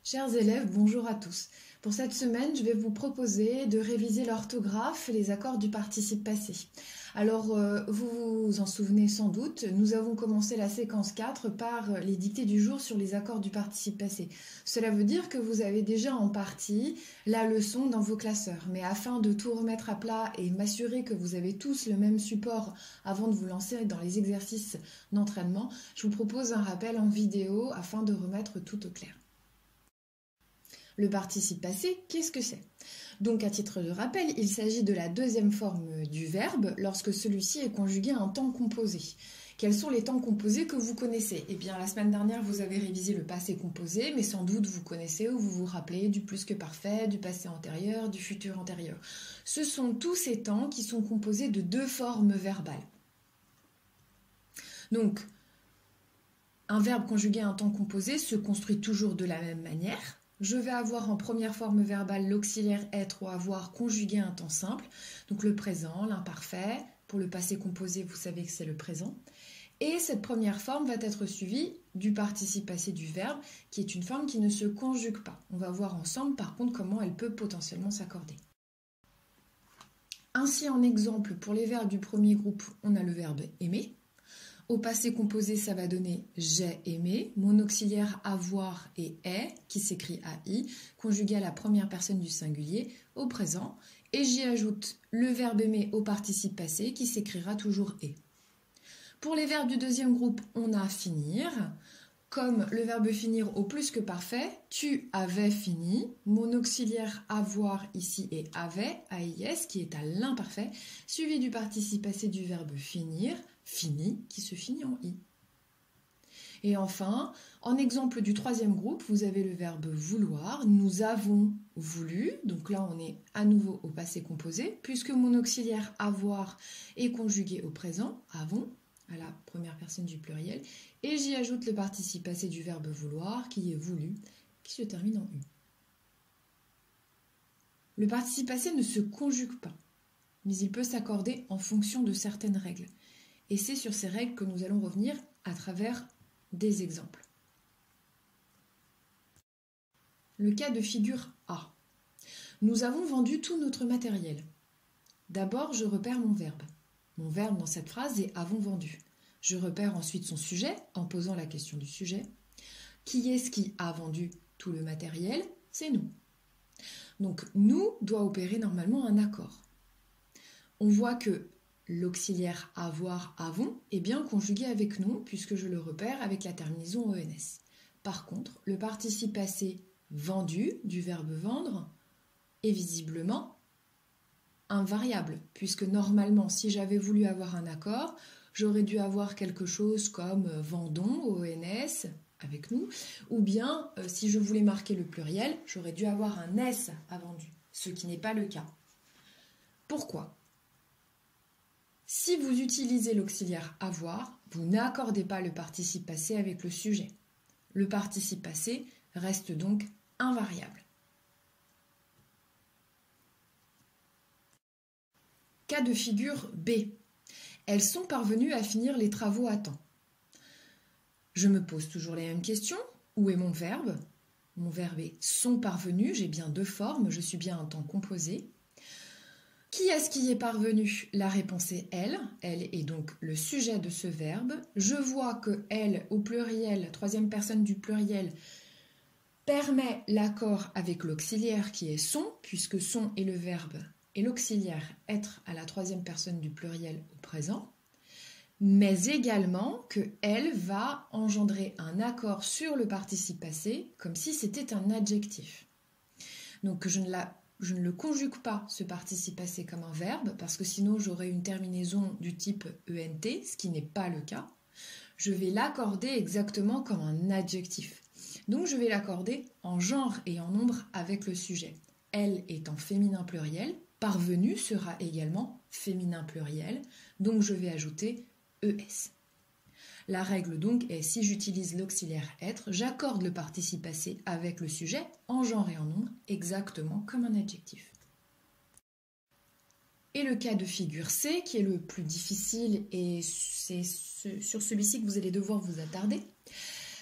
Chers élèves, bonjour à tous. Pour cette semaine, je vais vous proposer de réviser l'orthographe et les accords du participe passé. Alors, vous vous en souvenez sans doute, nous avons commencé la séquence 4 par les dictées du jour sur les accords du participe passé. Cela veut dire que vous avez déjà en partie la leçon dans vos classeurs. Mais afin de tout remettre à plat et m'assurer que vous avez tous le même support avant de vous lancer dans les exercices d'entraînement, je vous propose un rappel en vidéo afin de remettre tout au clair. Le participe passé, qu'est-ce que c'est? Donc, à titre de rappel, il s'agit de la deuxième forme du verbe lorsque celui-ci est conjugué en temps composé. Quels sont les temps composés que vous connaissez? Eh bien, la semaine dernière, vous avez révisé le passé composé, mais sans doute vous connaissez ou vous vous rappelez du plus que parfait, du passé antérieur, du futur antérieur. Ce sont tous ces temps qui sont composés de deux formes verbales. Donc, un verbe conjugué en temps composé se construit toujours de la même manière. Je vais avoir en première forme verbale l'auxiliaire être ou avoir conjugué un temps simple, donc le présent, l'imparfait. Pour le passé composé, vous savez que c'est le présent. Et cette première forme va être suivie du participe passé du verbe, qui est une forme qui ne se conjugue pas. On va voir ensemble par contre comment elle peut potentiellement s'accorder. Ainsi, en exemple, pour les verbes du premier groupe, on a le verbe aimer. Au passé composé, ça va donner j'ai aimé, mon auxiliaire avoir et est, qui s'écrit AI, conjugué à la première personne du singulier, au présent, et j'y ajoute le verbe aimer au participe passé, qui s'écrira toujours est. Pour les verbes du deuxième groupe, on a finir. Comme le verbe finir au plus que parfait, tu avais fini. Mon auxiliaire avoir ici est avait, AIS, qui est à l'imparfait, suivi du participe passé du verbe finir, fini, qui se finit en i. Et enfin, en exemple du troisième groupe, vous avez le verbe vouloir. Nous avons voulu. Donc là, on est à nouveau au passé composé, puisque mon auxiliaire avoir est conjugué au présent, avons, à la première personne du pluriel, et j'y ajoute le participe passé du verbe vouloir, qui est voulu, qui se termine en u. Le participe passé ne se conjugue pas, mais il peut s'accorder en fonction de certaines règles. Et c'est sur ces règles que nous allons revenir à travers des exemples. Le cas de figure A. Nous avons vendu tout notre matériel. D'abord, je repère mon verbe. Mon verbe dans cette phrase est avons vendu. Je repère ensuite son sujet en posant la question du sujet. Qui est-ce qui a vendu tout le matériel? C'est nous. Donc, nous doit opérer normalement un accord. On voit que l'auxiliaire avoir, avons est bien conjugué avec nous puisque je le repère avec la terminaison ENS. Par contre, le participe passé vendu du verbe vendre est visiblement invariable puisque normalement, si j'avais voulu avoir un accord, j'aurais dû avoir quelque chose comme vendons au ENS avec nous, ou bien si je voulais marquer le pluriel, j'aurais dû avoir un S à vendu, ce qui n'est pas le cas. Pourquoi ? Si vous utilisez l'auxiliaire avoir, vous n'accordez pas le participe passé avec le sujet. Le participe passé reste donc invariable. Cas de figure B. Elles sont parvenues à finir les travaux à temps. Je me pose toujours les mêmes questions. Où est mon verbe? Mon verbe est sont parvenus, j'ai bien deux formes, je suis bien en temps composé. Qui est-ce qui est parvenu? La réponse est elle. Elle est donc le sujet de ce verbe. Je vois que elle, au pluriel, troisième personne du pluriel, permet l'accord avec l'auxiliaire qui est son, puisque son est le verbe et l'auxiliaire être à la troisième personne du pluriel au présent, mais également que elle va engendrer un accord sur le participe passé, comme si c'était un adjectif. Donc je ne le conjugue pas, ce participe passé, comme un verbe, parce que sinon j'aurais une terminaison du type ENT, ce qui n'est pas le cas. Je vais l'accorder exactement comme un adjectif. Donc je vais l'accorder en genre et en nombre avec le sujet. Elle est en féminin pluriel, parvenu sera également féminin pluriel, donc je vais ajouter ES. La règle donc est, si j'utilise l'auxiliaire être, j'accorde le participe passé avec le sujet en genre et en nombre, exactement comme un adjectif. Et le cas de figure C, qui est le plus difficile, et c'est sur celui-ci que vous allez devoir vous attarder.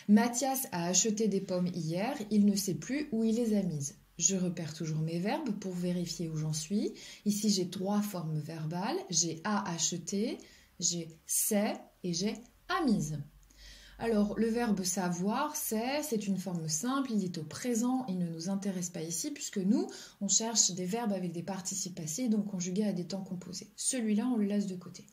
Mathias a acheté des pommes hier, il ne sait plus où il les a mises. Je repère toujours mes verbes pour vérifier où j'en suis. Ici, j'ai 3 formes verbales. J'ai a acheté, j'ai c'est et j'ai a mise. Alors, le verbe savoir, c'est une forme simple, il est au présent, il ne nous intéresse pas ici puisque nous, on cherche des verbes avec des participes passés, donc conjugués à des temps composés. Celui-là, on le laisse de côté.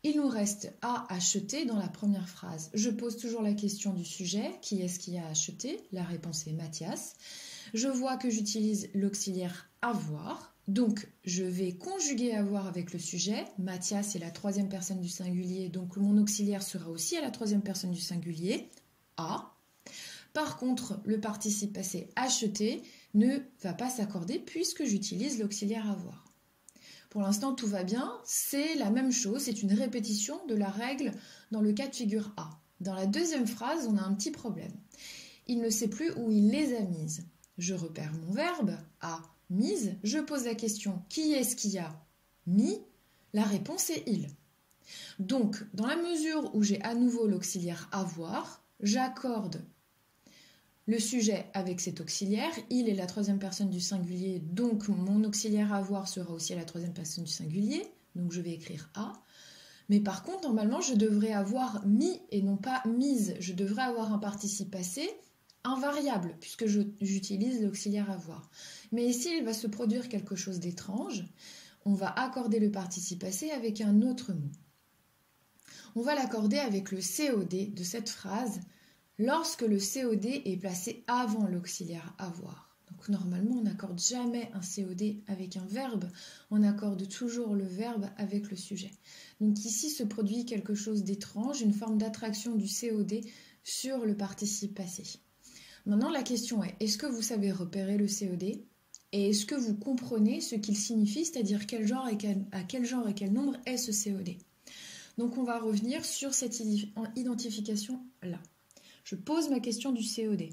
Il nous reste à acheter dans la première phrase. Je pose toujours la question du sujet, qui est-ce qui a acheté? La réponse est Mathias. Je vois que j'utilise l'auxiliaire avoir. Donc, je vais conjuguer avoir avec le sujet. Mathias est la 3e personne du singulier, donc mon auxiliaire sera aussi à la 3e personne du singulier, a. Par contre, le participe passé acheter ne va pas s'accorder puisque j'utilise l'auxiliaire avoir. Pour l'instant, tout va bien. C'est la même chose, c'est une répétition de la règle dans le cas de figure A. Dans la deuxième phrase, on a un petit problème. Il ne sait plus où il les a mises. Je repère mon verbe, a mise, je pose la question qui est-ce qui a mis? La réponse est il. Donc, dans la mesure où j'ai à nouveau l'auxiliaire avoir, j'accorde le sujet avec cet auxiliaire. Il est la 3e personne du singulier, donc mon auxiliaire avoir sera aussi à la 3e personne du singulier, donc je vais écrire a. Mais par contre, normalement, je devrais avoir mis et non pas mise. Je devrais avoir un participe passé invariable, puisque j'utilise l'auxiliaire avoir. Mais ici, il va se produire quelque chose d'étrange. On va accorder le participe passé avec un autre mot. On va l'accorder avec le COD de cette phrase, lorsque le COD est placé avant l'auxiliaire avoir. Donc normalement, on n'accorde jamais un COD avec un verbe, on accorde toujours le verbe avec le sujet. Donc ici se produit quelque chose d'étrange, une forme d'attraction du COD sur le participe passé. Maintenant, la question est, est-ce que vous savez repérer le COD et est-ce que vous comprenez ce qu'il signifie, c'est-à-dire à quel genre et quel nombre est ce COD? Donc, on va revenir sur cette identification-là. Je pose ma question du COD.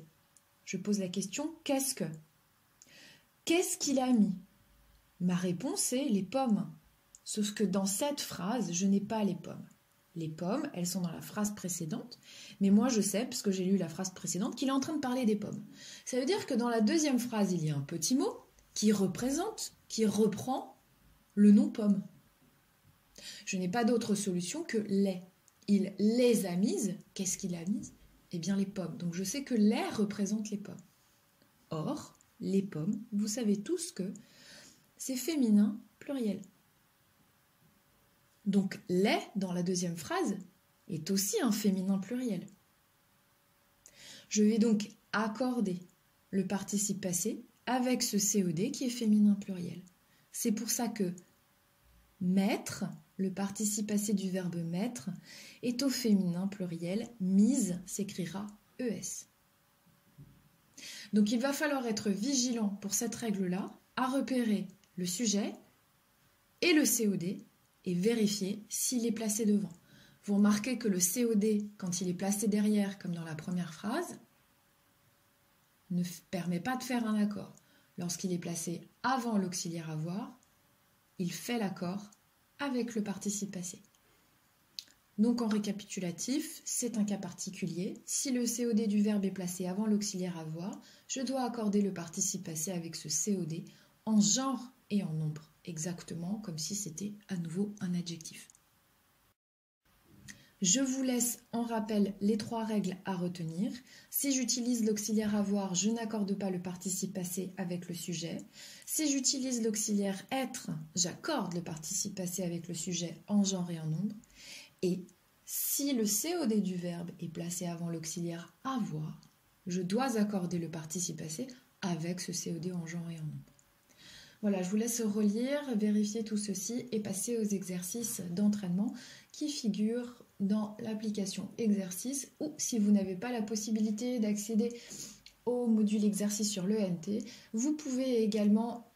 Je pose la question, qu'est-ce que? Qu'est-ce qu'il a mis? Ma réponse est les pommes. Sauf que dans cette phrase, je n'ai pas les pommes. Les pommes, elles sont dans la phrase précédente, mais moi je sais, parce que j'ai lu la phrase précédente, qu'il est en train de parler des pommes. Ça veut dire que dans la deuxième phrase, il y a un petit mot qui représente, qui reprend le nom pomme. Je n'ai pas d'autre solution que les. Il les a mises. Qu'est-ce qu'il a mis? Eh bien les pommes. Donc je sais que les représente les pommes. Or, les pommes, vous savez tous que c'est féminin pluriel. Donc les, dans la deuxième phrase, est aussi un féminin pluriel. Je vais donc accorder le participe passé avec ce COD qui est féminin pluriel. C'est pour ça que mettre, le participe passé du verbe mettre, est au féminin pluriel. Mise s'écrira ES. Donc il va falloir être vigilant pour cette règle-là, à repérer le sujet et le COD, et vérifier s'il est placé devant. Vous remarquez que le COD, quand il est placé derrière, comme dans la première phrase, ne permet pas de faire un accord. Lorsqu'il est placé avant l'auxiliaire avoir, il fait l'accord avec le participe passé. Donc en récapitulatif, c'est un cas particulier. Si le COD du verbe est placé avant l'auxiliaire avoir, je dois accorder le participe passé avec ce COD en genre et en nombre. Exactement comme si c'était à nouveau un adjectif. Je vous laisse en rappel les 3 règles à retenir. Si j'utilise l'auxiliaire avoir, je n'accorde pas le participe passé avec le sujet. Si j'utilise l'auxiliaire être, j'accorde le participe passé avec le sujet en genre et en nombre. Et si le COD du verbe est placé avant l'auxiliaire avoir, je dois accorder le participe passé avec ce COD en genre et en nombre. Voilà, je vous laisse relire, vérifier tout ceci et passer aux exercices d'entraînement qui figurent dans l'application exercice ou si vous n'avez pas la possibilité d'accéder au module exercice sur l'ENT, vous pouvez également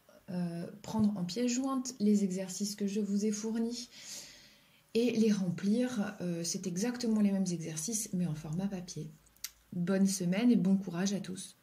prendre en pièce jointe les exercices que je vous ai fournis et les remplir. C'est exactement les mêmes exercices mais en format papier. Bonne semaine et bon courage à tous.